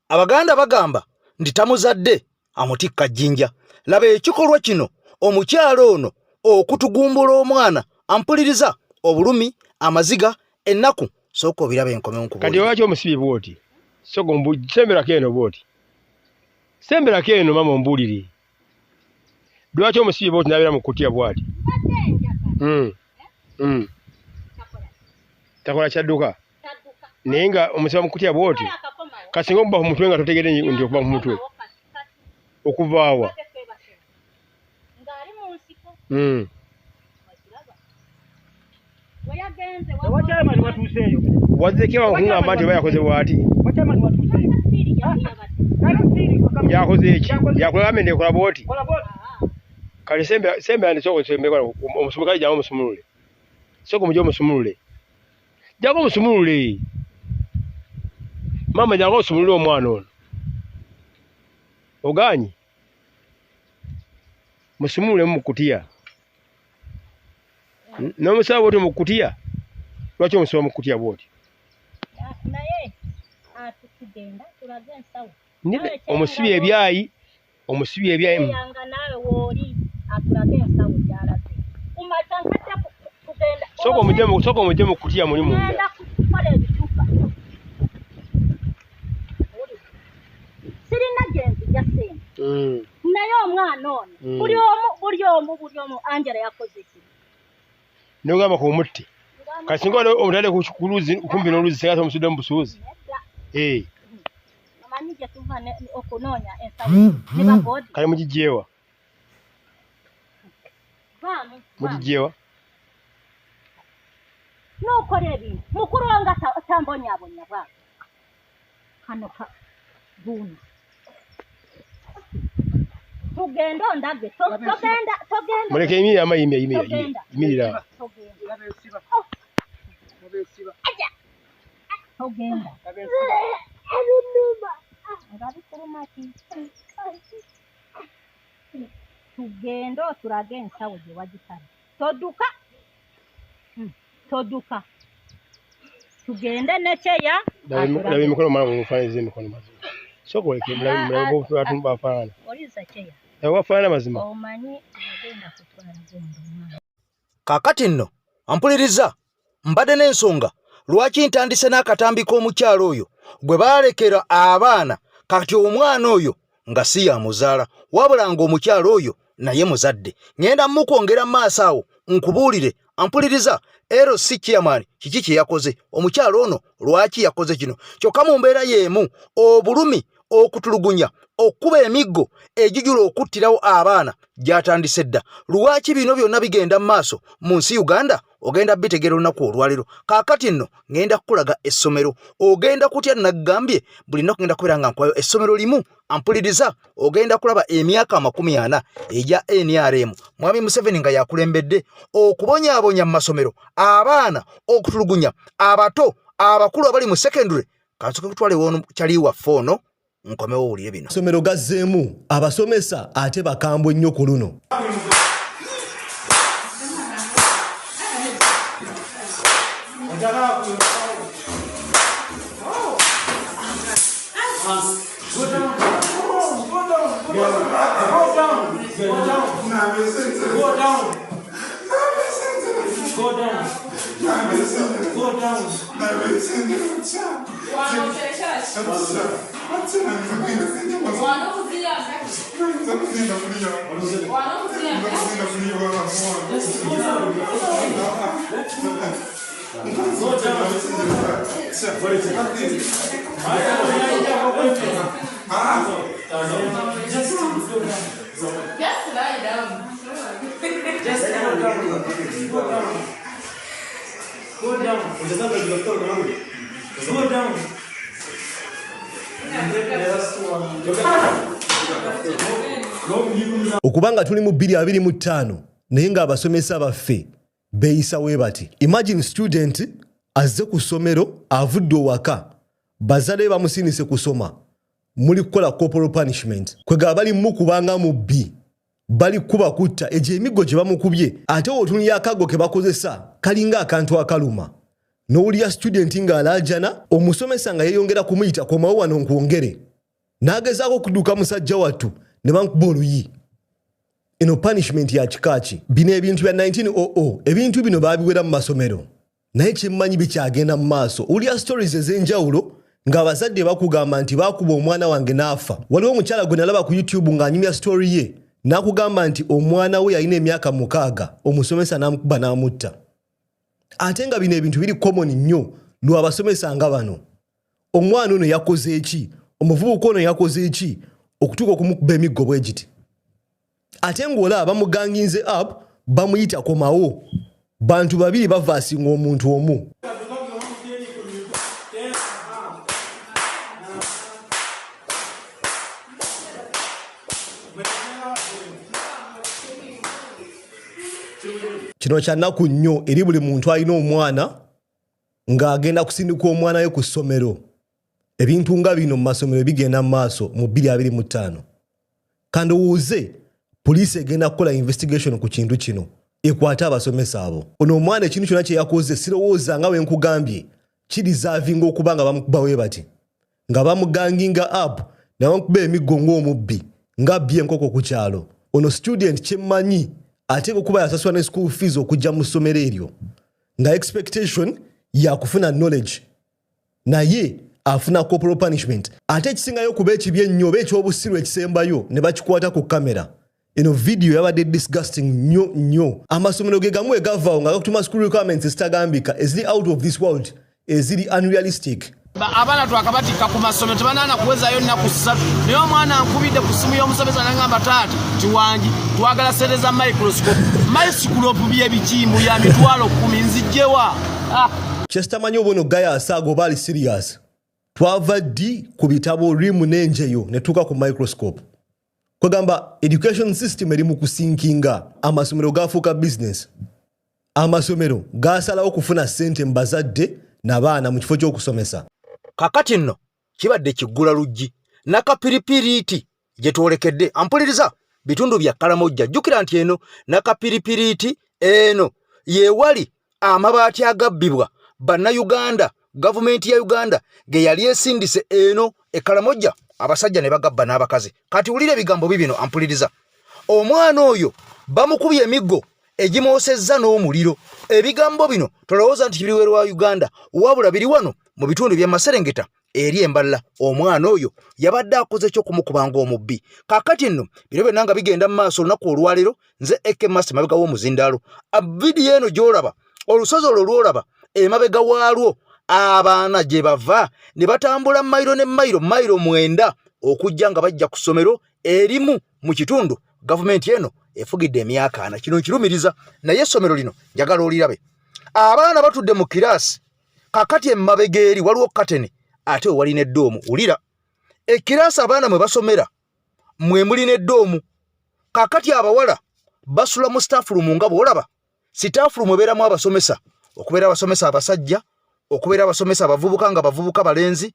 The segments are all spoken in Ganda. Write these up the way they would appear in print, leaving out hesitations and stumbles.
Abaganda bagamba ndi tamuzadde amutikka jjinja. Laba ekikolwa kino omukyalo ono okutugumbula omwana ampuliriza obulumi amaziga ennaku sooka obirabe enkome nkubuulira. Kati lwaki omusibi bwoti? Soko sembera keno bwoti. Sembera keno mama ombulire. Lwaki omusibi bwoti nabera mu kutya bwati? Takola kyadduka. Naye nga omusiba mu kutya bwoti. Kasinga okuba ku mutwe nga totegedde ndi okuba ku mutwe. Okuvaawa. Wazeke wakungamba nti oba yakoze bwati. Yakoze eki? Yakulambe ndekola bwoti. Kale sembe andisoko sembekala omusumukali jamu omusumulule. Soko mujye omusumulule. Jamu omusumulule. Mama jamu omusumulule omwana ono. Oganyi. Musumulule mu kutiya. N'omusaba bwoti mu kutiya. Lwaki omusaba mu kutiya bwoti? Naye atukugenda tulaga ensawo. Omusibi ebyayi. Omusibi ebyayi. Yanga nawe woli atulaga ensawo gyalaze. Umatanga kugenda. Soko mujye mu kutiya muli mu. Ngenda kukola ebituka. Sirina genzi jasene. Naye omwana ono buli omu Angela yakoze ki? Nogamba ku mutti. Kasinga omutale ku kuluzi kumpi n'oluzi senga omusudde mu busuuzi. Amanyi gye tuva okunoonya ensawo. Niba bodi. Kale mugijjeewa. Vaamu. Mugijjeewa. N'okola ebintu. Mukulu nga tambonyabonya bwako. Kano ka guno. Tugenda ondage. Togenda. Muleke yimirira. Togenda. Tugenda otulage ensawo gye wagitala. Toduka. Tugende nekyeya. Labi emikono mwana mufanize emikono mazima. Soko leke mulabi bw'abantu bafaana. Oliza kyeya. Wafaana mazima. Omanyi agenda kutwala gondo. Kaakati nno ampuliriza mbadde n'ensonga lwaki ntandise n'akatambi k'omukyalo oyo gwe baalekera abaana kati omwana oyo nga si yamuzaala wabula ng'omukyalo oyo naye muzadde. Ngenda mukwongera maaso awo nkubuulire ampuliriza ero si chairman kiki kye yakoze omukyalo ono lwaki yakoze kino kyokka mu mbeera y'emu obulumi okutulugunya okuba emiggo egijula okuttirawo abaana gyatandise dda. Lwaki bino byonna bigenda maaso mu nsi Uganda ogenda bitegera olunaku olwaliro. Kaakati nno ngenda kukulaga essomero ogenda kutya naggambye buli nnaku ngenda kubeera nga nkwayo essomero limu ampuliriza ogenda kulaba emyaka 40 egya NRM Mwami Museveni nga yakulembedde okubonyaabonya mu masomero abaana okutulugunya abato abakulu abali mu secondary. Kansoke kutwale wono kyali waffe ono nkomewo owulire bino. Somero gazzeemu abasomesa ate bakambwe nnyo ku luno. Just lie down. Just go down. Go down. Okubanga tuli mu 2025 naye nga abasomesa baffe beeyisa we bati. Imagine student azze ku ssomero avudde owaka bazale bamusinise kusoma muli kukola corporal punishment kwega bali mukubanga mu B bali kuba kutta eje emigo gye bamukubye ate otunya akago ke bakozesa kalinga akantu akaluma n'oliya student nga alajana omusomesa nga yeyongera kumuyita komawo wano nkuongere n'agezaako okudduka musajja wattu ne bamukuba oluyi. Eno punishment ya kikaaki. Bino ebintu bya 1900 ebintu bino baabiwera mu masomero. Naye kyemmanyi bikyagenda mu maaso. Olya stories ez'enjawulo ng'abazadde bakugamba nti baakuba omwana wange n'afa. Waliwo omukyala gwe nalaba ku YouTube ng'anyumya story ye n'akugamba nti omwana we yalina emyaka 6 omusomesa n'amukuba n'amutta. Ate nga bino ebintu biri common nnyo lw'abasomesa nga bano. Omwana ono yakoze eki? Omuvubuka ono yakoze eki okutuuka okumukuba emiggo bwe giti? Ate ng'olaba bamuganginze up bamuyita komawo. Bantu babiri bavaasinga omuntu omu. Kino kya nnaku nnyo eri buli muntu alina omwana ng'agenda kusindika omwana we ku ssomero. Ebintu nga bino mu masomero bigenda mu maaso mu 2025. Kandowooze poliisi egenda kukola investigation ku kintu kino ekwate abasomesa abo. Ono omwana ekintu kyonna kye yakoze sirowooza nga we nkugambye kirizavinga okuba nga bamukuba we bati. Nga bamuganginga up ne bamukuba emiggo ng'omubbi ng'abbye enkoko ku kyalo. Ono student kyemmanyi ate okuba yasasula ne school fees okujja mu ssomero eryo. Nga expectation yakufuna knowledge. Naye afuna corporal punishment. Ate ekisingayo kuba ekibi ennyo oba ekyobusiru ekisembayo ne bakikwata ku kamera. Eno video yabadde disgusting nnyo. Amasomero ge gamu egavaawo nga gakutuma school requirements ezitagambika eziri out of this world, eziri unrealistic. Abaana twakabatika ku masomero tebanana kuwezayo nnaku 3 naye omwana ankubidde ku simu y'omusomesa n'angamba taata kiwangi twagala sereza microscope by'ebikimbu ya mitwalo 10 nzijjewa. Kyesitamanyi oba ono gaya asaago oba ali serious. Twava ddi ku bitabo rimu n'enjeyo ne tuuka ku microscope. Kwegamba education system eri mu kusinkinga. Amasomero gafuuka business. Amasomero gaasalawo kufuna ssente mu bazadde n'abaana mu kifo ky'okusomesa. Kakati nno kibadde kiggula luggi nakapiripiriiti gye twolekedde. Ampuliriza bitundu bya Kalamojja. Jjukira nti eno nakapiripiriiti eno yeewali amabaati agabbibwa bannayuganda, gavumenti ya Uganda ge yali esindise eno e Kalamojja abasajja ne bagabba n'abakazi. Kati wulire ebigambo bibino ampuliriza. Omwana oyo bamukubye emiggo egimoosezza n'omuliro. Ebigambo bino tolowooza nti biri wa Uganda wabula biri wano mu bitundu bya Maserengeta eri Emballa. Omwana oyo yabadde akoze kyo kumukubanga omubbi. Kakati nno bino byonna nga bigenda mu maaso olunaku olwaleero nze Ekemasi mabega w'omuzindaalo. Vidiyo eno gy'olaba olusozi olwo lw'olaba emabega waalwo abaana gye bava ne batambula mayiro 9 okujja nga bajja ku ssomero erimu mu kitundu gavumenti eno efugidde emyaka 4. Kino kirumiriza naye essomero lino njagala olirabe. Abaana batudde mu kiraasi kakati emabega eri waliwo katene ate wali n'eddoomu. Ulira ekiraasi abaana mwe basomera mwe muli n'eddoomu. Kakati abawala basula mu staff room nga bw'olaba. Staff room ebeeramu abasomesa, okubeera abasomesa abasajja, okubeera abasomesa abavubuka nga bavubuka balenzi.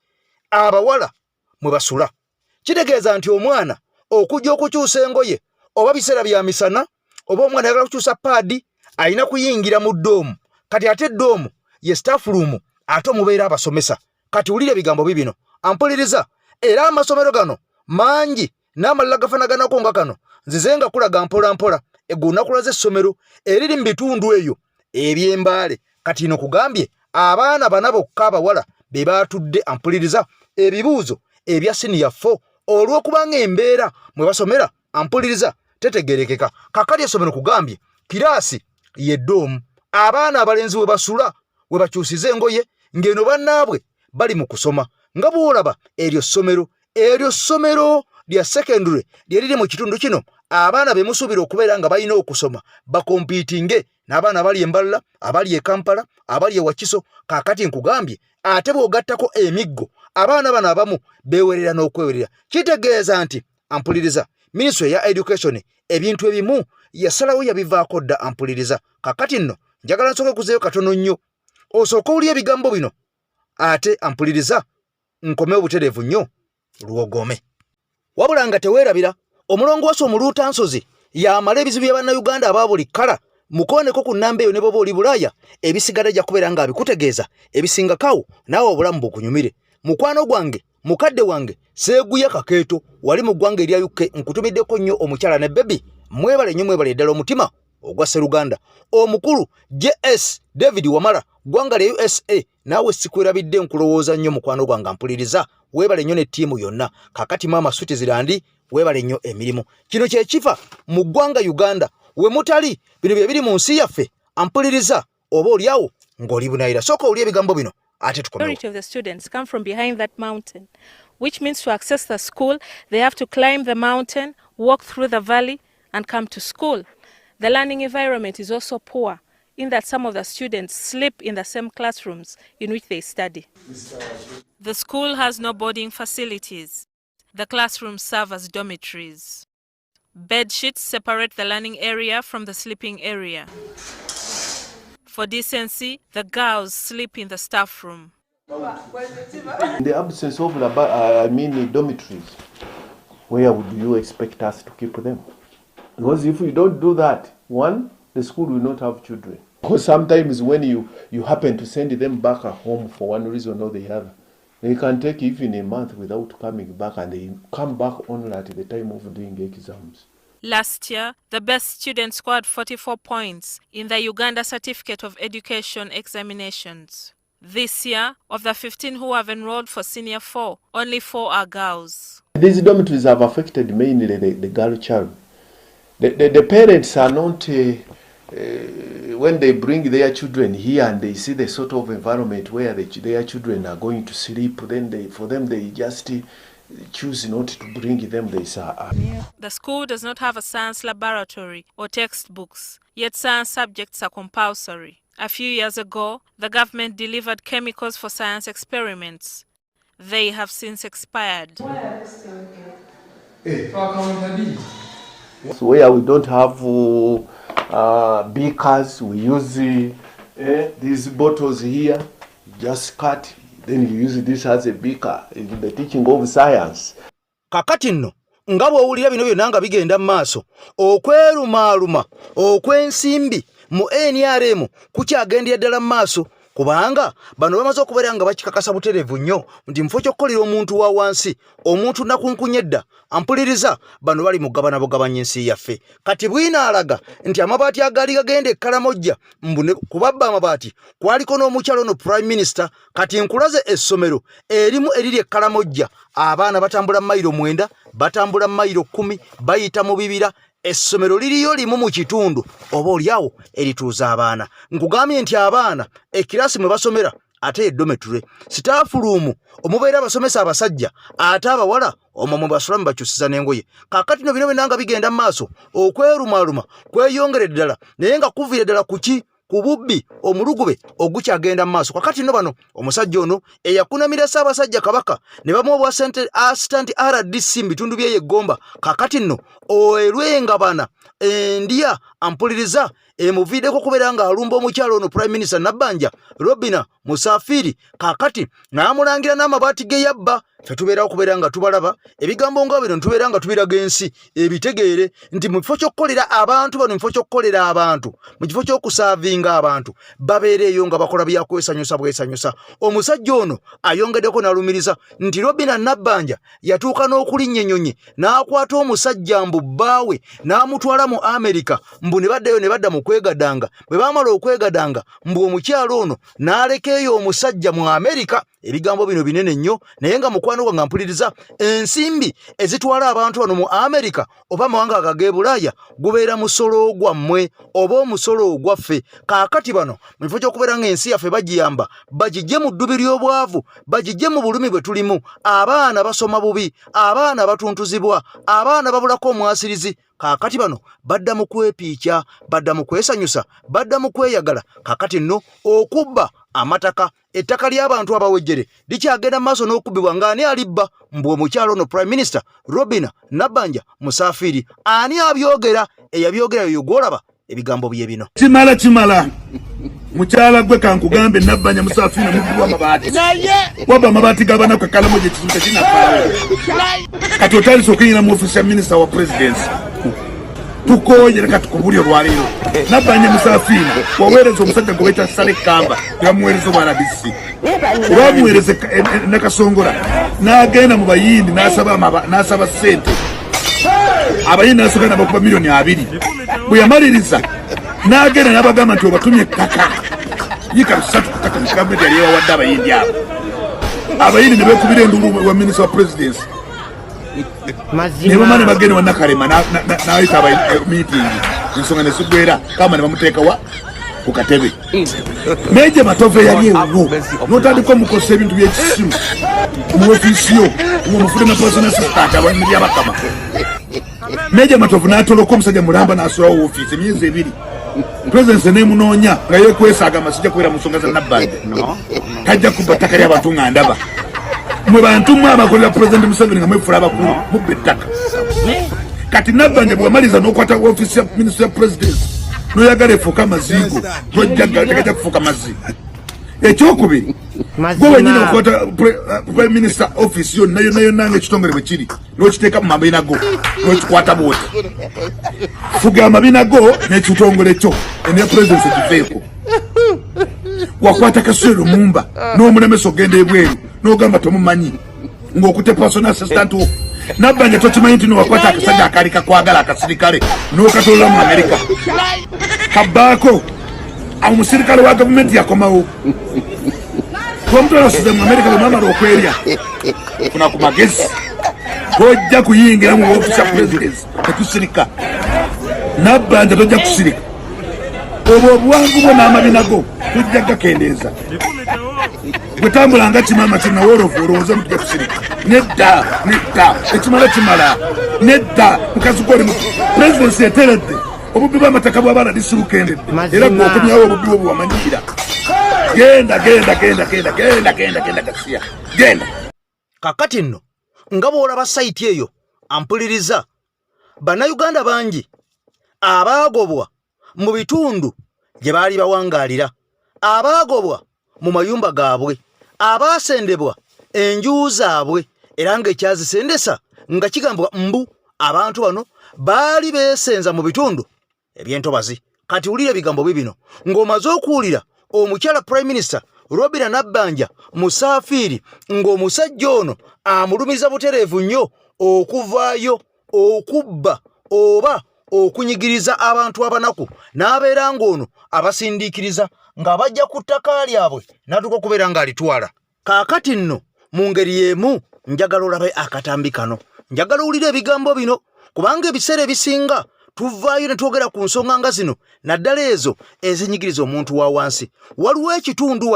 Abawala mwe basula. Kitegeeza nti omwana okujja okukyusa engoye oba biseera bya misana oba omwana ayagala kukyusa paadi alina kuyingira mu ddoomu. Kati ate ddoomu ye staff room ate omubeera abasomesa. Kati wulire ebigambo bibino ampuliriza. Era amasomero gano mangi n'amalala gafanaganako nga kano nzizenga kulaga mpola mpola egunaku lwaze essomero eriri mu bitundu eyo eby'Embale. Kati ino kugambye abaana bana bokka abawala be baatudde ampuliriza ebibuuzo ebya senior 4 olw'okubanga embeera mwe basomera ampuliriza tetegerekeka. Kakati essomero kugambye kiraasi yeddoomu. Abaana abalenzi we basula we bakyusiza engoye ng'eno bannaabwe bali mu kusoma. Nga bw'olaba eryo ssomero lya secondary lyeriri mu kitundu kino abaana be musuubira okubeera nga balina okusoma bakompiitinge n'abaana abali Emballa, abali e Kampala, abali e Wakiso. Kakati nkugambye ate bw'ogattako emiggo abaana bano abamu beewerera n'okwewerera. Kitegeeza nti ampuliriza Ministry ya Education ebintu ebimu yasalawo yabivaako dda ampuliriza. Kakati nno njagala nsooke kuzeeyo katono nnyo osooka owulya ebigambo bino ate ampuliriza nkome obutereevu nnyo lwogome. Wabula nga teweerabira omulongoosi omuluuta nsozi yamala ebizibu bya bannayuganda aba buli kkala mukooneko ku nnamba eyo ne bwoba oli Bulaaya ebisigala jja kubeera nga abikutegeeza ebisingakawo naawe obulamu bukunyumire. Mukwano gwange mukadde wange seeguya kakeeto wali mu ggwanga erya UK nkutumiddeko nnyo omukyala ne bebi mwebale nnyo mwebale ddala omutima ogwa Sseruganda omukulu JS David Wamala ggwanga lya USA naawe sikwerabidde nkulowooza nnyo mukwano gwange mpuliriza weebale nnyo ne ttiimu yonna kakati maama Switzerland weebale nnyo emirimu kino kye kifa mu ggwanga Uganda we mutali bino bye biri mu nsi yaffe ampuliriza oba oliawo ng'oli bunayira sooka oli ebigambo bino ate tukomewo. Majority of the students come from behind that mountain, which means to access the school they have to climb the mountain, walk through the valley and come to school. The learning environment is also poor in that some of the students sleep in the same classrooms in which they study. The school has no boarding facilities. The classrooms serve as dormitories. Bed sheets separate the learning area from the sleeping area. For decency, the girls sleep in the staff room. In the absence of dormitories, where would you expect us to keep them? Because if we don't do that, one, the school will not have children. Because sometimes when you happen to send them back at home for one reason or the other, they can take even a month without coming back, and they come back only at the time of doing exams. Last year, the best student scored 44 points in the Uganda Certificate of Education examinations. This year, of the 15 who have enrolled for Senior 4, only 4 are girls. These dormitories have affected mainly the girl child. The parents are not, when they bring their children here and they see the sort of environment where their children are going to sleep, then they just choose not to bring them. The school does not have a science laboratory or textbooks, yet science subjects are compulsory. A few years ago, the government delivered chemicals for science experiments. They have since expired. So where we don't have beakers, we use these bottles here, just cut, then you use this as a beaker in the teaching of science. Kakati nno nga bw'owulira bino byonna nga bigenda mu maaso okwerumaaluma okw'ensimbi mu NRM kukyagendera ddala mu maaso kubanga bano bamaze okubeera nga bakikakasa butereevu nnyo nti mufo kyokkolera omuntu wa wansi omuntu nakunkunyedda ampuliriza bano bali mugabana bugabanya ensi yaffe kati bwinaalaga nti amabaati agaali gagenda e Kalamojja mbune kubabba amabaati kwaliko n'omukyalo ono Prime Minister kati nkulaze essomero erimu eriri e Kalamojja abaana batambula mayiro 9 batambula mayiro 10 bayita mu bibira essomero liriyo limu mu kitundu oba oliawo erituuza abaana nkugambye nti abaana ekirasi mwe basomera ate dormitory staff room omubeera abasomesa abasajja ate abawala omwo mwe basulamu bakyusiza n'engoye kaakati no bino binanga bigenda mu maaso okwerumaaluma kweyongere ddala naye nga kuviire ddala kuki ku bubbi omulugube ogukyagenda mu maaso kakati no bano omusajja ono eyakunamira Ssaabasajja Kabaka ne bamuwa obwa assistant RDC mu bitundu by'e Gomba kakati nno oerwenga bana endya ampuliriza emuviideko kubeera nga alumba omukyalo ono Prime Minister Nabbanja Robina Musafiri kakati n'amulangira n'amabaati ge yabba ffe tubeerawo kubeera nga tubalaba ebigambo nga bino tubeera nga tubiraga ensi ebitegeere nti mu kifo ky'okkolera abantu bano mu kifo ky'okkolera abantu mu kifo ky'okusaavinga abantu babeereeyo nga bakola byakwesanyusa bwesanyusa omusajja ono ayongeddeko n'alumiriza nti Robina Nabbanja yatuuka n'okulinnya ennyonyi n'akwata omusajja mbu bbaawe n'amutwala mu America mbu ne baddayo ne badda mu kwegadanga bwe baamala okwegadanga mbu omukyalo ono n'alekeeyo omusajja mu America ebigambo bino binene nnyo naye nga mukwano gwange mpuliriza ensimbi ezitwala abantu bano mu America oba mawanga agage Bulaaya gubeera musolo gwammwe oba omusolo gwaffe kaakati bano mu kifo ky'okubeera ng'ensi yaffe bagiyamba bagijje mu ddubi ly'obwavu bagijje mu bulumi bwe tulimu abaana basoma bubi abaana batuntuzibwa abaana babulako omwasirizi kaakati bano badda mu kwepiikya badda mu kwesanyusa badda mu kweyagala kaakati nno okubba amataka ettaka ly'abantu abawejjere likyagenda mu maaso n'okubbibwa ng'ani alibba mbu omukyalo ono Prime Minister Robina Nabbanja Musafiri ani abyogera eyabyogera yoyo gwolaba ebigambo bye bino kimala mukyala gwe kankugambe Nabbanja Musafiri mubbiwa amabaati waba amabaati g'abaana ku Kalamojja ekitundu tekinafaayo kati otandise okunyira mu ofisi ya Minister wa Presidency tukoye leka tukubulya olwaleero Nabbanja Musafina waweereza omusajja gwe bayita Sale Kamba tebamuweereza obwalabisi olwamuweereza Nakasongola n'agenda mu bayindi n'asaba ssente abayindi n'asooka nabakuba miliyoni 2 bwe yamaliriza n'agenda n'abagamba nti obatumye ettaka yika 3 ku ttaka mu gavumenti yali ewawadde abayindi abo abayindi ne beekubira enduulu wa minisita wa presidency ne bamane bagenda wa Nakalema n'ayita miitingi ensonga ne zigwera kama ne bamuteeka ku katebe Meja Matove yali ewo n'otandika omukozesa ebintu by'ekisimu mu ofiisi yo ng'omufudde na personal assistant abalimi by'abakama Meja Matove n'atoloka omusajja mulamba n'asulawo ofiisi emyezi 2 President n'emunoonya nga yeekwesaaga amasijja kubeera mu nsonga za Nabbanja tajja kubba ttaka ly'abantu nga ndaba mwe bantu mwe abakolera President Museveni nga mwefuula abakulu mubba ettaka kati Nabbanja bwe wamaliza n'okwata ofiisi ya minisita ya presidency n'oyagala efuuka amazigo tegajja kufuuka mazzi ekyokubiri gwe wenyini okwata prime minister office yonna ng'ekitongole bwe kiri n'okiteeka mu mabina go n'okikwata bwoti fuga amabina go n'ekitongole kyo eneya presidency giveeko wakwata Kasule Lumumba n'omulemesa ogenda ebweru n'ogamba tomumanyi ng'okutte personal assistant wo Nabbanja tokimanyi nti nowakwata akasajja akaali kakwagala akasirikale n'okatolola mu Amerika kabbaako omusirikale wa gavumenti yakomawo tomutolosize mu Amerika bwe mwamala okwerya funa ku magezi tojja kuyingira mu ofisi ya presidency tetusirika Nabbanja tojja kusirika obwo obuwangu bwo n'amabina go tujja gakendeeza bwetambula nga kimama kinawolovu olowooza mutujja kusirika nedda ekimala kimala nedda mukazi gwoli mu presidency eteredde obubbi bw'amataka bw'abaana disibukendedde era gwe okumyawo obubbi bwo bwewamanyiira genda Gasiya genda kakati nno nga bw'olaba sayiti eyo ampuliriza bannayuganda bangi abaagobwa mu bitundu gye baali bawangaalira abaagobwa mu mayumba gaabwe abaasendebwa enju zaabwe era ng'ekyazisendesa nga kigambwa mbu abantu bano baali beesenza mu bitundu eby'entobazi kati wulira ebigambo bibino ng'omaze okuwulira omukyala prime minister Robinah Nabbanja Musafiri ng'omusajja ono amulumiza butereevu nnyo okuvaayo okubba oba okunyigiriza abantu abanaku n'abeera ng'ono abasindiikiriza nga bajja ku ttaka lyabwe n'atuuka okubeera ng'alitwala kaakati nno mu ngeri y'emu njagala olabe akatambi kano njagala owulire ebigambo bino kubanga ebiseera ebisinga tuvaayo ne twogera ku nsonga nga zino naddala ezo ezinyigiriza omuntu wa wansi waliwo ekitundu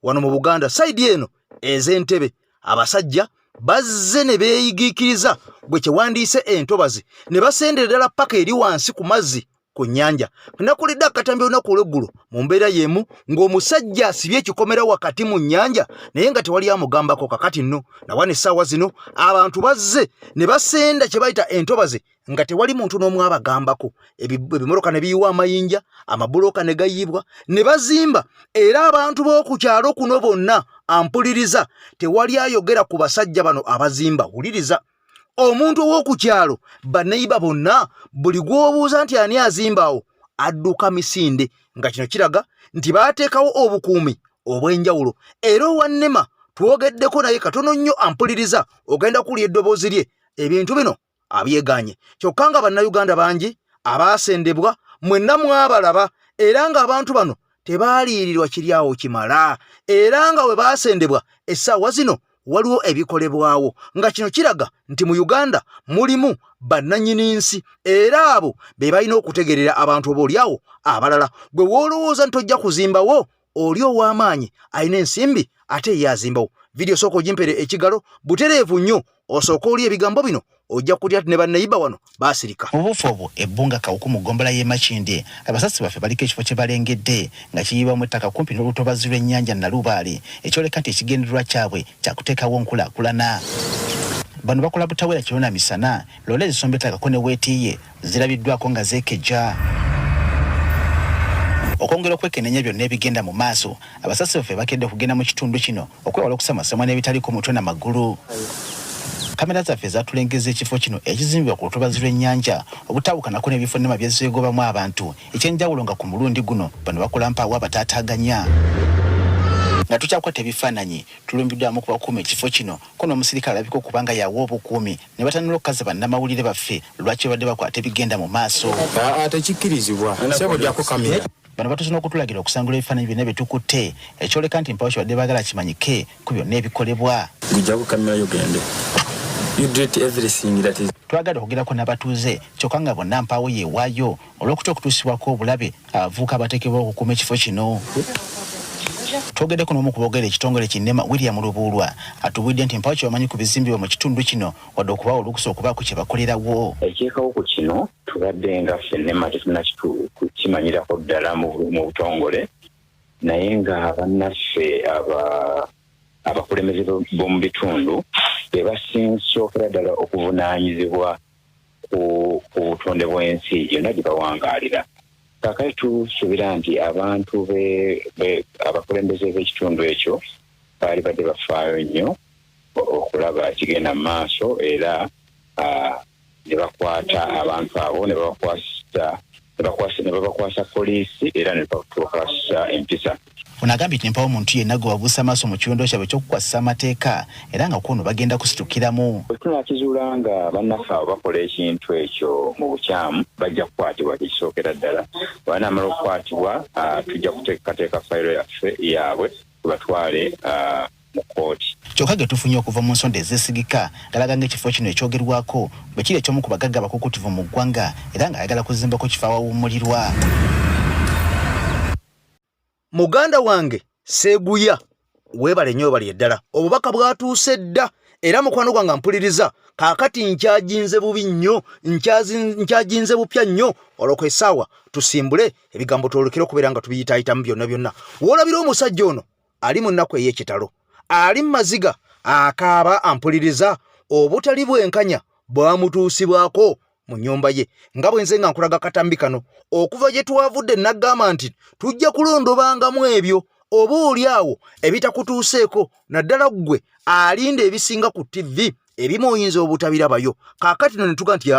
wano mu Buganda sayidi eno ez'Entebbe abasajja bazze ne beeyigiikiriza bwe kyewandiise entobazi ne basendera ddala paka eri wansi ku mazzi ku nnyanja nakulidde akatambi olunaku olw'eggulu mu mbeera y'emu ng'omusajja asibye ekikomera wakati mu nnyanja naye nga tewali amugambako kakati nno nawana essaawa zino abantu bazze ne basenda kye bayita entobazi nga tewali muntu n'omu abagambako ebimoroka ne biyiwa amayinja amabulooka ne gayiibwa ne bazimba era abantu b'oku kyalo kuno bonna ampuliriza tewali ayogera ku basajja bano abazimba wuliriza omuntu ow'oku kyalo baneiba bonna buli gw'obuuza nti ani azimbawo adduka misinde nga kino kiraga nti baateekawo obukuumi obw'enjawulo era owannema twogeddeko naye katono nnyo ampuliriza ogenda kuwulya eddoboozi lye ebintu bino abyeganye kyokka nga bannayuganda bangi abaasendebwa mwenna mwabalaba era ng'abantu bano tebaaliirirwa kiryawo kimala era nga bwe baasendebwa essaawa zino waliwo ebikolebwawo nga kino kiraga nti mu Uganda mulimu bannannyini nsi era abo be balina okutegerera abantu oboolyawo abalala gwe woolowooza nti ojja kuzimbawo oli ow'amaanyi alina ensimbi ate ye azimbawo vidiyo sooka ogimpere ekigalo butereevu nnyo osooka oli ebigambo bino ojja kutya ne bannayiba wano baasirika mu bufu obwo ebbunga kawuku mu ggombolola y'e Makindye abasasi baffe baliko ekifo kye balengedde nga kiyiibwamu ettaka kumpi n'olutobazi lw'ennyanja Nalubaale ekyoleka nti ekigendererwa kyabwe kyakuteekawo nkulaakulana bano bakola butawera kirona misana loole ezisomba ettaka ne weetiiye zirabiddwako nga zeekejja okwongera okwekenneenya byonna ebigenda mu maaso abasasi baffe bakedde okugenda mu kitundu kino okwewala okusamasamwa n'ebitaliko mutwe n'amagulu Kamera zaffe zatulengeza ekifo kino ekizimbibwa ku lutobazi lw'ennyanja obutawukanako n'ebifo nnema byezeegobamu abantu ekyenjawulo nga ku mulundi guno bano bakola mpaawo abataataaganya. Nga tukyakwata ebifaananyi tulumbiddwamu ku bakuuma ekifo kino ko n'omusirikale alabika okuba nga yawa obukuumi ne batanula okukaza bannamawulire baffe lwaki badde bakwata ebigenda mu maaso. Tekikkirizibwa sebo gyako kamera. Bano batusuna okutulagira okusangula ebifaananyi byonna bye tukutte ekyoleka nti mpaawo kibadde baagala kimanyike ku byonna ebikolebwa. Gujjako kamera yogende. You did everything that is. Twagala okugerako n'abatuuze kyokka nga bonna mpaawo yeewaayo olw'okutya okutuusibwako obulabe abavubuka abateekebwa okukuuma ekifo kino. Twogeddeko n'omu ku boogera ekitongole kinnema William Lubuulwa atubuulidde nti mpaawo kyebamanyi ku bizimbibwa mu kitundu kino wadde okubawa olukusa okubaako kye bakolerawo. Ekiikawo ku kino tubadde nga ffennema tetulina kimanyirako ddala mu butongole naye nga bannaffe abakulembeze b'omu bitundu be basinsookera ddala okuvunaanyizibwa ku butonde bw'ensi yonna gye bawangaalira. Kakati tusuubira nti abantu abakulembeze b'ekitundu ekyo baali badde bafaayo nnyo okulaba kigenda mu maaso era ne bakwata abantu abo ne babakwasa poliisi era ne bakwasa empisa. Ono agambye nti mpaawo omuntu yenna gwe wabuusa amaaso mu kiwendo kyabwe ekyokukwasisa amateeka era nga kuno bagenda kusitukiramu. Bwe tunaakizuula nga bannaffe abo bakola ekintu ekyo mu bukyamu bajja kukwatibwa tekisookera ddala. Banaamala okukwatibwa tujja kuteekateeka fayiro yaffe yaabwe tubatwale mu kooti. Kyokka ge tufunye okuva mu nsonda ezeesigika galaga ng'ekifo kino ekyogerwako bwe kiri ekyomu ku bagagga abakukutivu mu ggwanga era ng'ayagala kuzimbako kifo awawummulirwa. Muganda wange Seguya weebale nnyo bali eddala obubaka bwatuuse dda era mukwano gwange mpuliriza kaakati nkyajinze bubi nnyo nkyajinze bupya nnyo olw'oku essaawa tusimbule ebigambo twolekera okubeera nga tubiyitaayitamu byonna. Woolabira omusajja ono ali mu nnaku ey'ekitalo ali mu maziga akaaba ampuliriza obutali bwenkanya bwamutuusibwako mu nnyumba ye nga bwenze nga nkulaga katambi kano okuva gye twavudde naggamba nti tujja kulondobangamu ebyo oba oli awo ebitakutuuseeko naddala ggwe alinda ebisinga ku TV ebimu oyinza obutabirabayo kaakati no ne tuga nti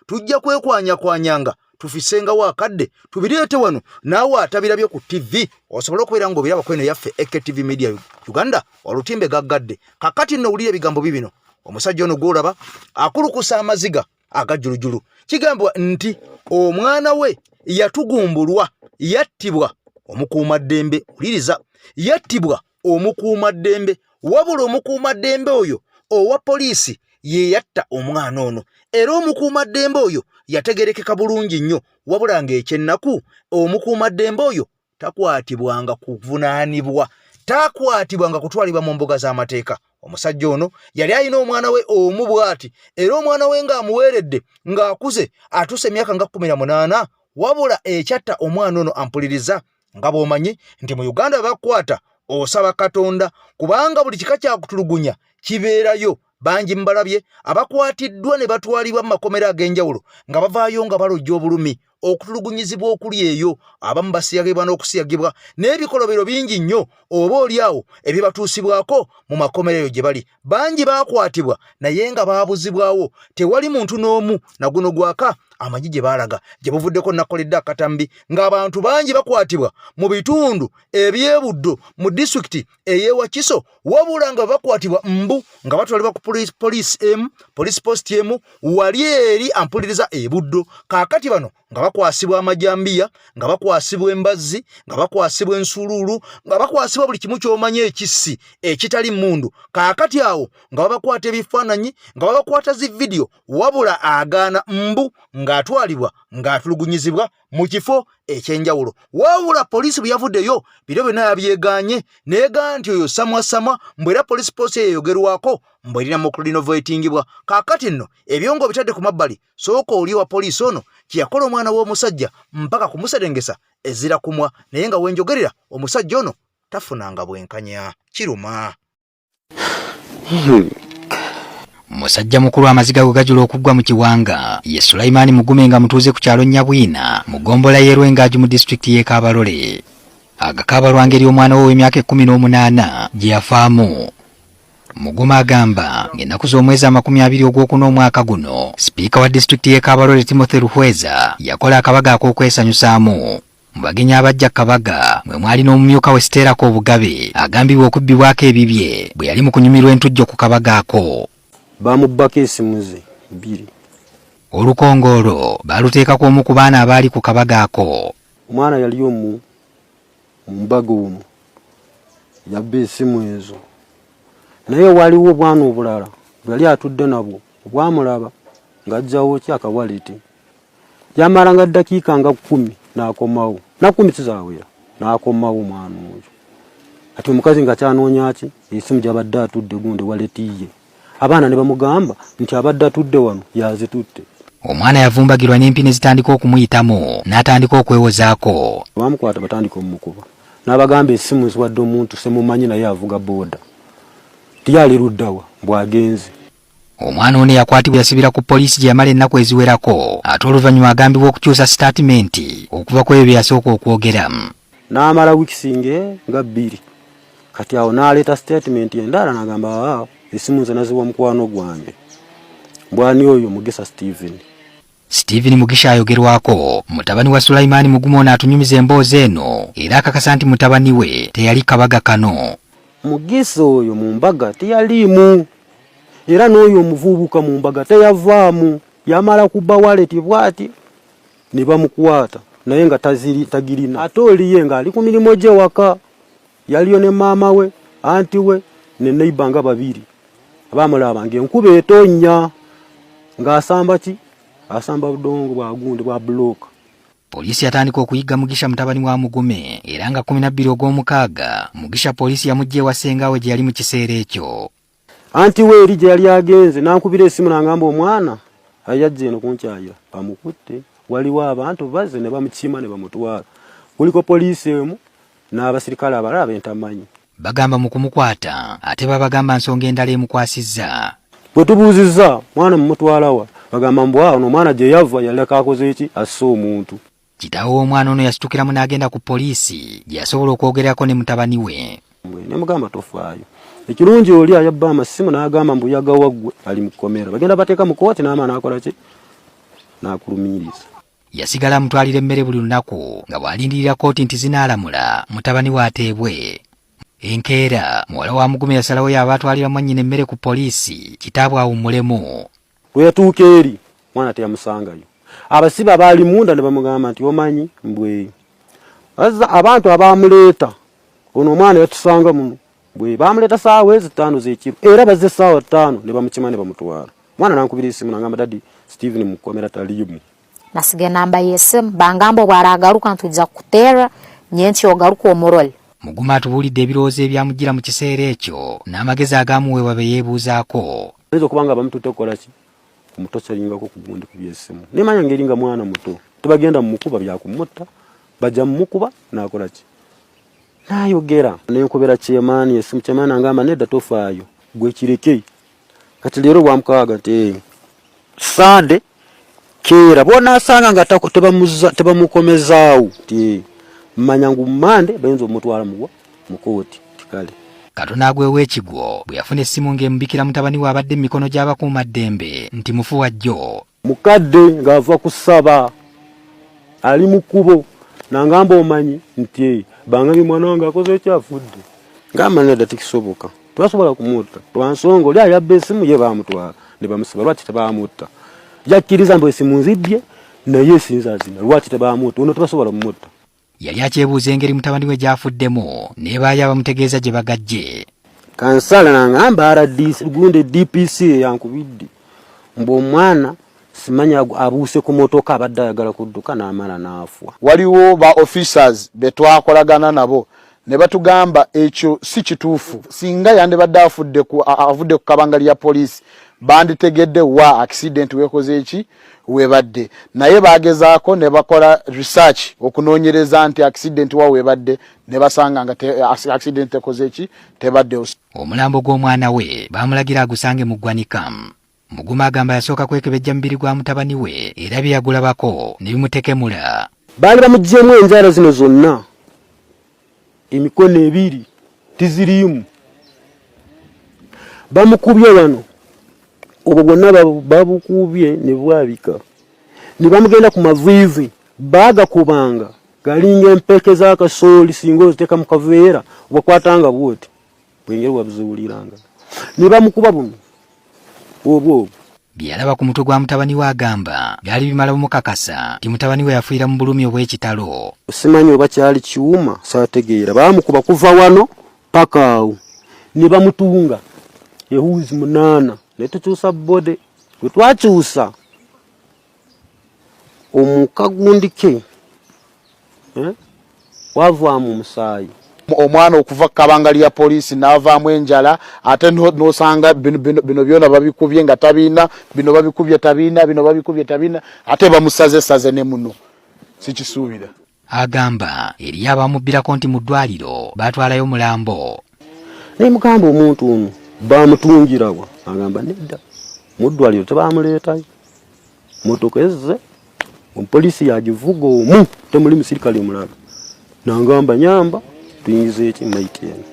tujja kwekwanyakwanyanga tufisengawo akadde tubireete wano naawe atabirabyo ku TV osobola okubeera ng'obiraba kweno yaffe AKTV Media Uganda olutimbe gaggadde kaakati nno owulira ebigambo bibino omusajja ono gw'olaba akulukusa amaziga agajulujulu kigambwa nti omwana we yatugumbulwa yattibwa omukuumaddembe uliriza yattibwa omukuumaddembe wabula omukuumaddembe oyo owa poliisi ye yatta omwana ono era omukuumaddembe oyo yategerekeka bulungi nnyo wabula ng'ekyennaku omukuumaddembe oyo takwatibwanga kuvunaanibwa takwatibwanga kutwalibwa mu mbuga z'amateeka. Omusajja ono yali alina omwana we omu bw'ati era omwana we ng'amuweeredde ng'akuze atuuse emyaka nga 18 wabula ekyatta omwana ono ampuliriza nga bw'omanyi nti mu Uganda bakwata osaba Katonda kubanga buli kika kyakutulugunya kibeerayo. Bangi mbalabye abakwatiddwa ne batwalibwa mu makomera ag'enjawulo nga bavaayo nga balojja obulumi okutulugunyizibwa okuli eyo abamu basiyagibwa n'okusiyagibwa n'ebikolobero bingi nnyo oba oli awo ebibatuusibwako mu makomera eyo gye bali. Bangi baakwatibwa naye nga baabuzibwawo tewali muntu n'omu na guno gwaka amagi gye baalaga gye buvuddeko nakoledde akatambi ng'abantu bangi bakwatibwa mu bitundu eby'ebuddo mu disitulikiti ey'ewakiso wabula nga bakwatibwa mbu nga batwalibwa ku police post emu wali eri ampuliriza ebuddo kaakati bano nga bakwasibwa amajambiya nga bakwasibwa embazzi nga bakwasibwa ensululu nga bakwasibwa buli kimu ky'omanyi ekissi ekitali mmundu kaakati awo nga babakwata ebifaananyi nga babakwata zi vidiyo wabula agaana mbu ng'atwalibwa ng'atulugunyizibwa mu kifo ekyenjawulo wabula poliisi bwe yavuddeyo biro byonna yabyegaanye neegaa nti oyo samwasamwa mbw era police post yeyogerwako mbw erina mu kulinovatingibwa kaakati nno ebyo nga obitadde ku mabbali sooka oli wa poliisi ono kyeyakola omwana w'omusajja mpaka kumuserengesa ezira kumwa naye nga wenjogerera omusajja ono tafunanga bwenkanya kiruma. Musajja mukulu amaziga gwe gajula okuggwa mu kiwanga ye Sulaiman Mugume nga mutuuze ku kyalo Nyabwina mu gombola y'Erwengaji mu disitulikiti y'e Kabalole agakabalwa ngeri omwana we w'emyaka 18 gye yafaamu. Muguma agamba ng'ennaku z'omwezi 20 ogwokuna omwaka guno sipiika wa disitulikiti y'e Kabarole Timothy Ruhweza yakola akabaga ak'okwesanyusaamu. Mu bagenyi abajja Kabaga mwe mwali n'omumyuka we Siteerako Obugabe agambibwa okubbibwako ebibye bwe yali mu kunyumirwa entujjo ku kabaga ako. Bamubbako esimu ze 2. Olukongolo baaluteekako omu ku baana abaali ku kabaga ako. Omwana yali omu mbaga omwo yabba esimu ezo, naye waliwo obwana obulala bwali atudde nabwo obwamulaba ng'ajjawo ki akawaleti. Yamala nga ddakiika nga 10 n'akomawo, na 10 tizaawera n'akomawo omwana oyo. Ati omukazi nga kyanoonya ki esimu gy'abadde atudde gundi waletiye. Abaana ne bamugamba nti abadde atudde wano yazitutte. Omwana yavumbagirwa n'empini zitandika okumuyitamu n'atandika okwewozaako. Bamukwata batandika omukuba n'abagamba esimu ziwadde omuntu semumanyi naye avuga booda tiyali luddawa bwagenze. Omwana ono yakwatibwa yasibira ku poliisi gye yamala ennaku eziwerako ate oluvannyuma agambibwa okukyusa sitaatimenti okuva ku ebyo bye yasooka okwogeramu. N'amala wikisinge nga 2 kati awo n'aleeta statement endala n'agamba esimu nze naziwa mukwano gwange bwani oyo Mugisa Stephen Mugisha ayogerwako mutabani wa Sulaiman Muguma ono atunyumiza emboozi eno era akakasa nti mutabani we teyali kabaga kano. Mugisa oyo mu mbaga teyalimu era n'oyo omuvubuka mu mbaga teyavaamu. Yamala kubba waleti bwati ne bamukwata naye nga tagirina ate oliye nga ali ku mirimo gye waka. Yaliyo ne maama we anti we ne neighbor nga 2 abamulaba ng'enkuba etonnya ng'asamba ki asamba budongo bwa gundi bwa block. Polisi yatandika okuyigga Mugisha mutabani wa Mugume era nga 12 ogw'omukaaga Mugisha polisi yamujje wasengawe gye yali mu kiseera ekyo. Anti we eri gye yali agenze n'ankubira esimu n'angamba omwana ayajje eno kunkyaya bamukutte. Waliwo abantu bazze ne bamukima ne bamutwala. Kuliko polisi emu n'abasirikale abalala entamanyi. Bagamba mu kumukwata ate babagamba nsonga endala emukwasizza. Bwe tubuuzizza mwana mumutwala wa bagamba mbwa ono omwana gye yava yaleka akoze eki assa omuntu. Kitaawe omwana ono yasitukiramu n'agenda ku poliisi gye yasobola okwogerako ne mutabani we. Ne mugamba tofaayo. Ekirungi oli ayabba amasimu n'agamba mbu yagawa ggwe ali mu kkomera. Bagenda bateeka mu kooti n'amaana akola ki n'akulumiriza. Yasigala mutwalira emmere buli lunaku nga bw'alindirira kooti nti zinaalamula mutabani we ateebwe. Enkeera muwala wa Mugume yasalawo y'abatwalira mwannyina emmere ku poliisi kitaabwe awummulemu. Bwe yatuuka eri mwana teyamusangayo. Abasiba baali munda ne bamugamba nti omanyi mbwe abantu abamuleeta ono omwana yatusanga muno bwe bamuleeta saawa 5 z'ekiro era bazze saawa 5 ne bamukima ne bamutwala. Mwana nankubira esimu n'angamba dadi Stephen mukomera talimu. Nasiga namba yesimu bangamba bw'aragaruka ntujja kuteera nyensi ogaruka omurole. Muguma atubuulidde ebirowoozo ebyamugira mu kiseera ekyo n'amagezi agamuweebwa be yeebuuzaako. Ayinza okubanga bamututte okukola ki kumutoshalingako ku gundi ku byesimu. Nemanya ngeri nga mwana muto tebagenda mu mukuba byakumutta bajja mu mukuba n'akola ki n'ayogera n'enkobera kyemaani esimu kyemaani angamba nedda tofaayo gwe kireke. Kati leero bwamukaaga nti Sande keera bw'onaasanga nga tebamukomezaawo ti manya ngu Mande bayinza omutwala mu kooti tikale. Katonda agwewa ekigwo bwe yafuna essimu ng'emubikira mutabani we abadde mu mikono gy'abakuumaddembe nti mufu wa jjo. Mukadde ng'ava kusaba ali mu kkubo n'angamba omanyi nti bangange mwana wange akoze ekyafudde. Ngamba nedda tikisoboka twasobola kumutta lwansonga oli ayabba essimu ye baamutwala ne bamusiba lwaki tebaamutta. Yakkiriza mbu essimu nzibbye naye esinzaazina lwaki tebaamutta ono tebasobola kumutta. Yali akyebuuza engeri mutabani we gy'afuddemu n'ebaayo abamutegeeza gye bagajje. Kansala n'angamba RDC gundi DPC yankubidde mbu omwana simanya abuuse ku motoka abadde ayagala kudduka n'amala n'afwa. Waliwo ba officers betwakolagana nabo ne batugamba ekyo si kituufu. Singa yandibadde avudde ku kabanga lya poliisi banditegedde wa accident wekoze eki webadde. Naye bagezaako ne bakola research okunoonyereza nti accident wa webadde ne basanga nga accident ekoze eki tebadde. Omulambo gw'omwana we baamulagira agusange mu ggwanika. Muguma agamba yasooka kwekebejja mubiri gwa mutabani we era bye yagulabako ne bimutekemula. Baali bamuggyemu enzaala zino zonna emikono 2 tiziriimu. bamukubye wano obwo bwonna babukubye ne bwabika ne bamugenda ku maviivi baagakubanga galinga empeke z'akasooli singa oziteeka mu kaveera wakwatanga bwoti bwengeri wabuzuuliranga ne bamukuba buno obwo byalaba ku mutwe gwa mutabani we agamba byali bimala bumukakasa ti mutabani we yafiira mu bulumi obw'ekitalo. Simanyi oba kyali kiwuma saategeera baamukuba kuva wano paka awo ne bamutunga ehuuzi 8 ne tukyusa bode bwe twakyusa omukagundike wavaamu omusaayi omwana okuva kabanga lya poliisi n'avaamu enjala ate n'osanga bino byona babikubye nga tabiina bino babikubye tabiina bino babikubye tabiina ate bamusaze ne muno sikisuubira. Agamba eriyo abamubbirako nti mu ddwaliro baatwalayo mulambo. Ne mugamba omuntu ono bamutungirawa agamba nedda mu ddwaliro tebamuleetayo motoka ezze omupoliisi yagivuga omu temuli musirikale omulala nangamba nyamba tuyingize eki maiti eno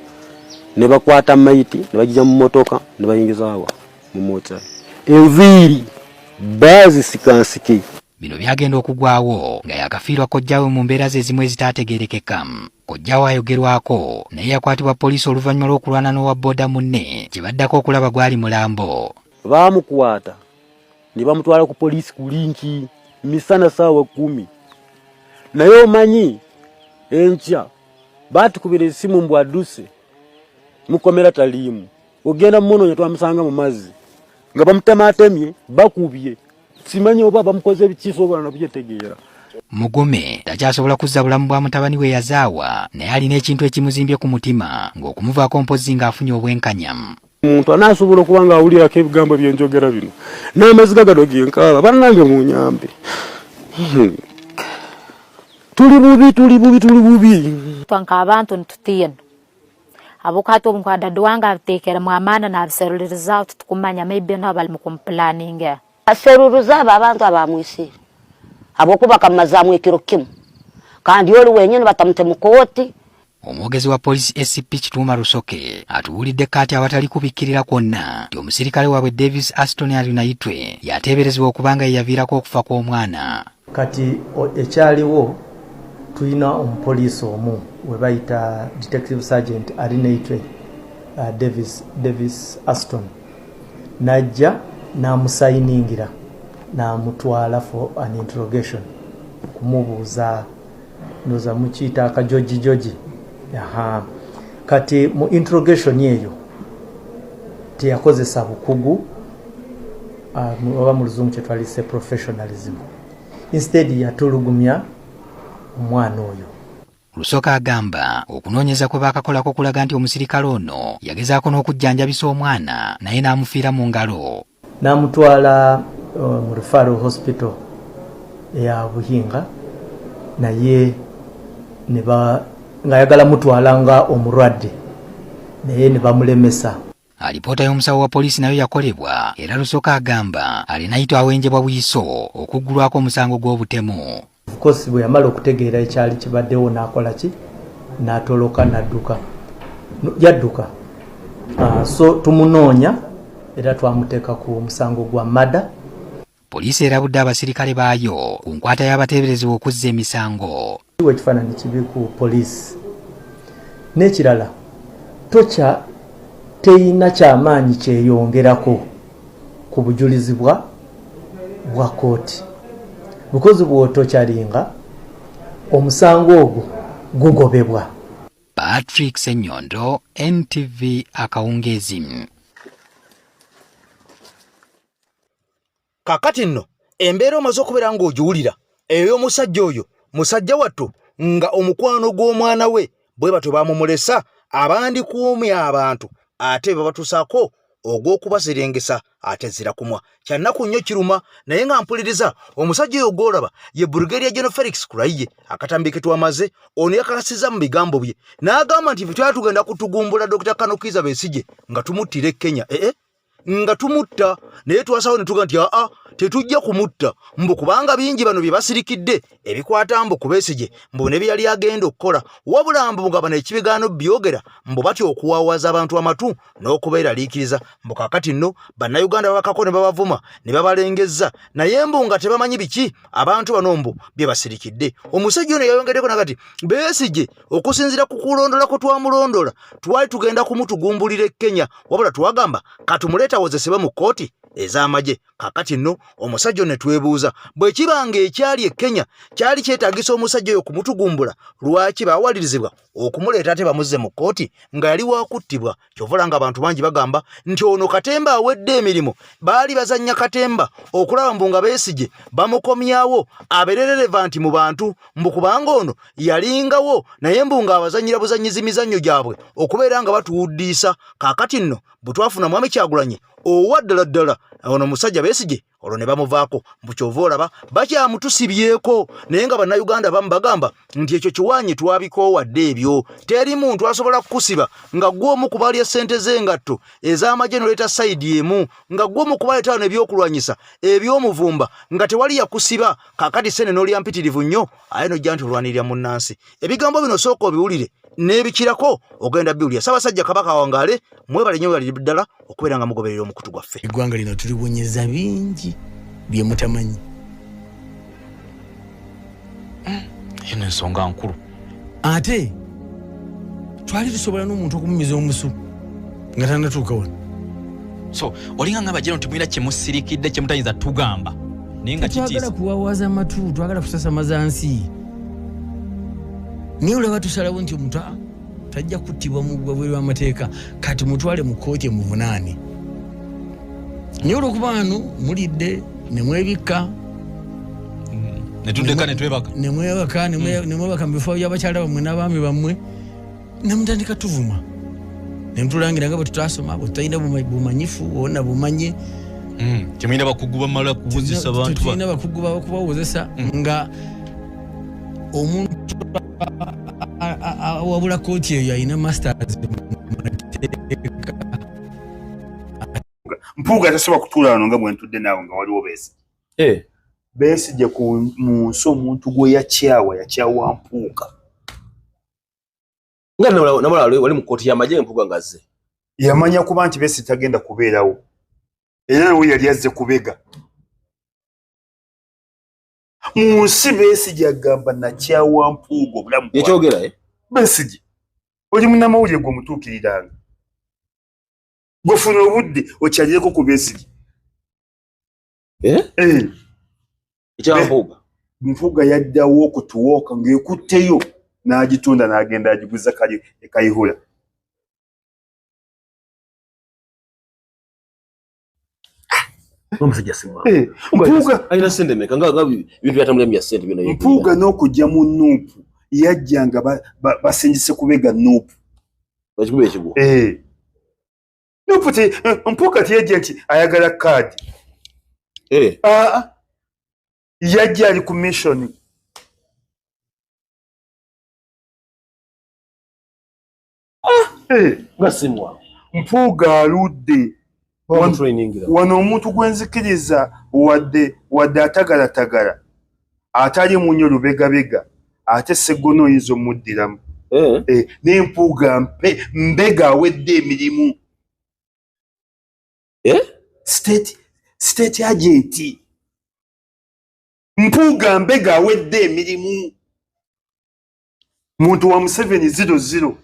ne bakwata maiti ne bagija mu motoka ne bayingizaawa mu mota enviiri bazisikansike. Bino byagenda okugwawo nga yakafiirwa kojjawe mu mbeera ze ezimu ezitaategeerekeka. Kojjawe ayogerwako naye yakwatibwa poliisi oluvannyuma lw'okulwana n'owa booda munne kye baddako okulaba gwali mulambo. Baamukwata ne bamutwala ku poliisi ku linki misana saawa 10 naye omanyi enkya baatukubira esimu mbw adduse mukomera taliimu ogenda mumonoonya twamusanga mu mazzi nga bamutematemye bakubye simanyi oba bamukoze ebikiiso oba nabyetegeera. Mugume takyasobola kuzza bulamu bwa mutabani we yazaawa naye alina ekintu ekimuzimbye ku mutima ng'okumuvaako mpozi ng'afunye obwenkanya. Omuntu anaasobola okuba ng'awulirako ebigambo byenjogera bino n'amaziga gano genkaaba bannange munyambe. Tuli bubi. Twanka abantu ntutiino abokati omukwada wanga ateekera mu amaana n'abiseruliriza tukumanya maybe nabo bali mu kumplaninga aseruruza abantu abamwisire abokuba kamazaamu ekiro kimu kandi oli wenyine batamute mu kooti. Omwogezi wa poliisi SCP Kituuma Rusoke atuwulidde kati awatali kubikkirira kwonna nti omusirikale waabwe Davis Aston Alinayitwe yateeberezebwa okubanga yaviirako okufa kw'omwana. Kati ekyaliwo tulina omupoliisi omu we bayita Detective Sergeant Alinayitwe Davis Aston najja n'amusayiningira n'amutwala for an interrogation kumubuuza ndoza mukiyita akajoji. Kati mu interrogation eyo teyakozesa bukugu oba mu luzungu kye twalise professionalism, instead yatulugumya omwana oyo. Rusoka agamba okunoonyeza kwe baakakolako kulaga nti omusirikale ono yagezaako n'okujjanjabisa omwana naye n'amufiira mu ngalo. N'amutwala mu referral hospital eya Buhinga naye ng'ayagala mutwala nga omulwadde naye ne bamulemesa. Alipoota y'omusawo wa poliisi nayo yakolebwa era Rusoka agamba Alinayitwe awenjebwa bwiso okuggulwako omusango gw'obutemu. Of course bwe yamala okutegeera ekyali kibaddewo n'akola ki n'atoloka yadduka. So tumunoonya era twamuteeka ku musango gwa mada. Poliisi erabudde abasirikale baayo ku nkwata y'abateeberezebwa okuzza emisango. Ekifaananyi kibi ku poliisi n'ekirala teyina kyamaanyi kyeyongerako ku bujulizi bwa kooti bukozi bw'otokyalinga omusango ogwo gugobebwa. Patrick Senyondo, NTV Akawungezi. Kakati nno embeera omaze okubeera ng'ogiwulira ey'omusajja oyo musajja wattu nga omukwano gw'omwana we bwe batyo bamumulesa abandi kuumya abantu ate babatusaako ogw'okubaserengesa ate zira kumwa kyannaku nnyo kiruma naye nga mpuliriza omusajja oyo gw'olaba ye Brigadier General Felix Kulayiye akatambi ke twamaze ono yakakasiza mu bigambo bye n'agamba nti twali tugenda kutugumbula Dr. Kano Kizza Besigye nga tumuttira e Kenya nga tumutta naye twasawo ne tuga nti tetujja kumutta mbu kubanga bingi bano bye basirikidde ebikwata mbu ku Besigye mbu ne byali agenda okukola wabula mbu nga bano ekibigaano byogera mbu batya okuwaawaza abantu amatu n'okubeeraliikiriza mbu kaakati nno bannayuganda babakako ne babavuma ne babalengezza naye mbu nga tebamanyi biki abantu bano mbu bye basirikidde. Omusajja ono yayongeddeko nakati Besigye okusinziira ku kulondolako twamulondola twali tugenda kumutugumbulira e Kenya wabula twagamba katumuleeta wozesebwe mu kkooti ez'amagye. Kaakati nno omusajja ne twebuuza bwe kibanga ekyali e Kenya kyali kyetaagisa omusajja oyo kumutugumbula lwaki baawalirizibwa okumuleeta ate bamuzze mu kkooti nga yali waakuttibwa. Kyovula nga abantu bangi bagamba nti ono Katemba awedde emirimu baali bazannya Katemba okulaba mbu nga Besigye bamukomyawo abeere relevant mu bantu mbu kubanga ono yalingawo naye mbu nga abazannyira buzannyizi mizannyo gyabwe okubeera nga batuwuddiisa. Kaakati nno bwe twafuna Mwami Kyagulanyi owa ddala ono musajja Besigye olwo ne bamuvaako mbu kyova olaba bakyamutusibyeko naye nga bannayuganda bamu bagamba nti ekyo kiwaanyi twabikoowadde ebyo teri muntu asobola kukusiba nga gw'omu kubalya ssente z'engatto ez'amagye noleeta sayidi emu nga gw'omu kubaleetaano ebyokulwanyisa eby'omuvumba nga tewali yakusiba. Kaakati sene n'olya mpitirivu nnyo aye nojja nti olwanirira munnansi. Ebigambo bino sooka obiwulire n'ebikirako ogenda biwulira. Ssaabasajja Kabaka wangaale mwebale nnyo bali ddala okubeera nga mugoberera omukutu gwaffe. Eggwanga lino tulibonyeza bingi bye mutamanyi. Eno ensonga nkulu. Ate twali tusobola n'omuntu okumumiza omusu nga tannatuuka wano. So olinga nga bajeno timwira kyemusirikidde kyemutayinza tugamba naye nga kitiisa. Twagala kuwaawaza amatu, twagala kusasamaza nsi. Naye olaba tusalawo nti omuntu tajja kuttibwa mu bweru w'amateeka kati mutwale mu kkooti emuvunaane. Naye olw'okuba wano mulidde ne mwebikka netudeka netwebaka nemwebaka mu bifo by'abakyala bammwe n'abaami bammwe ne mutandika tuvuma ne mutulangira nga bwe tutasoma bwe tutalina bumanyifu wonna bumanye temulina bakugu bamala kubuzisa abantu tulina bakugu bakubawozesa nga omuntu wabula kkooti eyo alina masters Mpuuga tasobola kutuula wano nga bwe ntudde naawe nga waliwo Besigye. Besigye mu nsi omuntu gwe yakyawa Mpuuga. Nga namala wali mu kkooti y'amagye Mpuuga ngazze. Yamanya kuba nti Besigye tagenda kubeerawo. Era we yali azze kubega. Mu nsi Besigye agamba nakyawa Mpuuga obulamu bwawe. Yekyogera Besigye oli munnamawulire gwe omutuukiriranga. Gwefuna obudde okyalireko ku Besigye. Ekya Mpuuga. Mpuuga yaddawo okutuwooka ng'ekutteyo n'agitunda n'agenda agiguza Kayihura. Omusajja simwa. Mpuuga alina ssente mmeka nga bintu byatambula bya ssente bino. Mpuuga n'okujja mu Nuupu yajja nga basingise kubega Nuupu. Bakikuba ekigwo. Nuupu Mpuuga teyajja nti ayagala kaadi. Yajja ali ku mission. Nga simwa. Mpuuga aludde. Wano omuntu gwenzikiriza wadde atagalatagala atali munyo lubegabega ate Sseggona oyinza omuddiramu. Naye Mpuuga mbega awedde emirimu. State agent. Mpuuga mbega awedde emirimu. Muntu wa Museveni 00.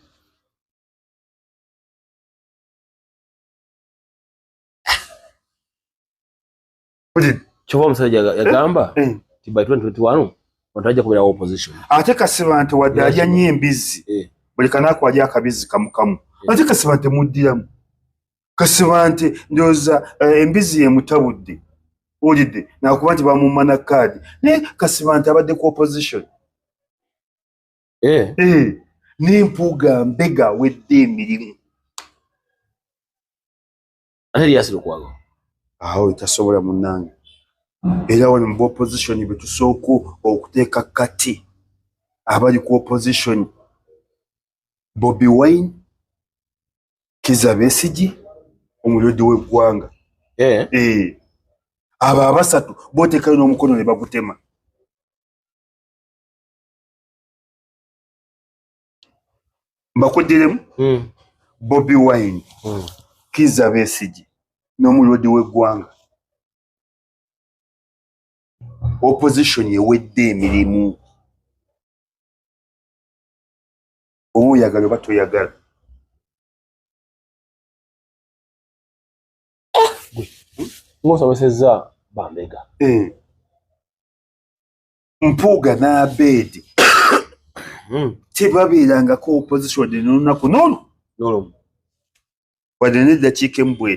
Kyova omusajja yagamba nti by 2021 ontajja kubeera opposition. Ate Kasiba nti wadde alya nnyo embizi buli kanaako alya akabizi kamukamu. Ate Kasiba nti muddiramu. Kasiba nti ndowooza embizi yemutabudde olidde nakuba nti bamumana kaadi naye Kasiba nti abadde ku opposition. Naye Mpuuga mbega awedde emirimu. Ate lyasira okwago. Aho tasobola munnange. Era wano mu opposition bwe tusooka okuteeka kati abali ku opposition Bobi Wine, Kizza Besigye, omulodi w'eggwanga. abo abasatu boteekayo n'omukono ne bagutema. Mbakodderemu Bobi Wine, Kizza Besigye n'omulodi w'eggwanga. Opposition yewedde emirimu. Oba oyagala oba toyagala. Ng'osomesezza Bambega. Mpuuga n'Abeedi tebabeerangako opposition n'olunaku n'olwo wadde n'eddakiika emu bw'eti.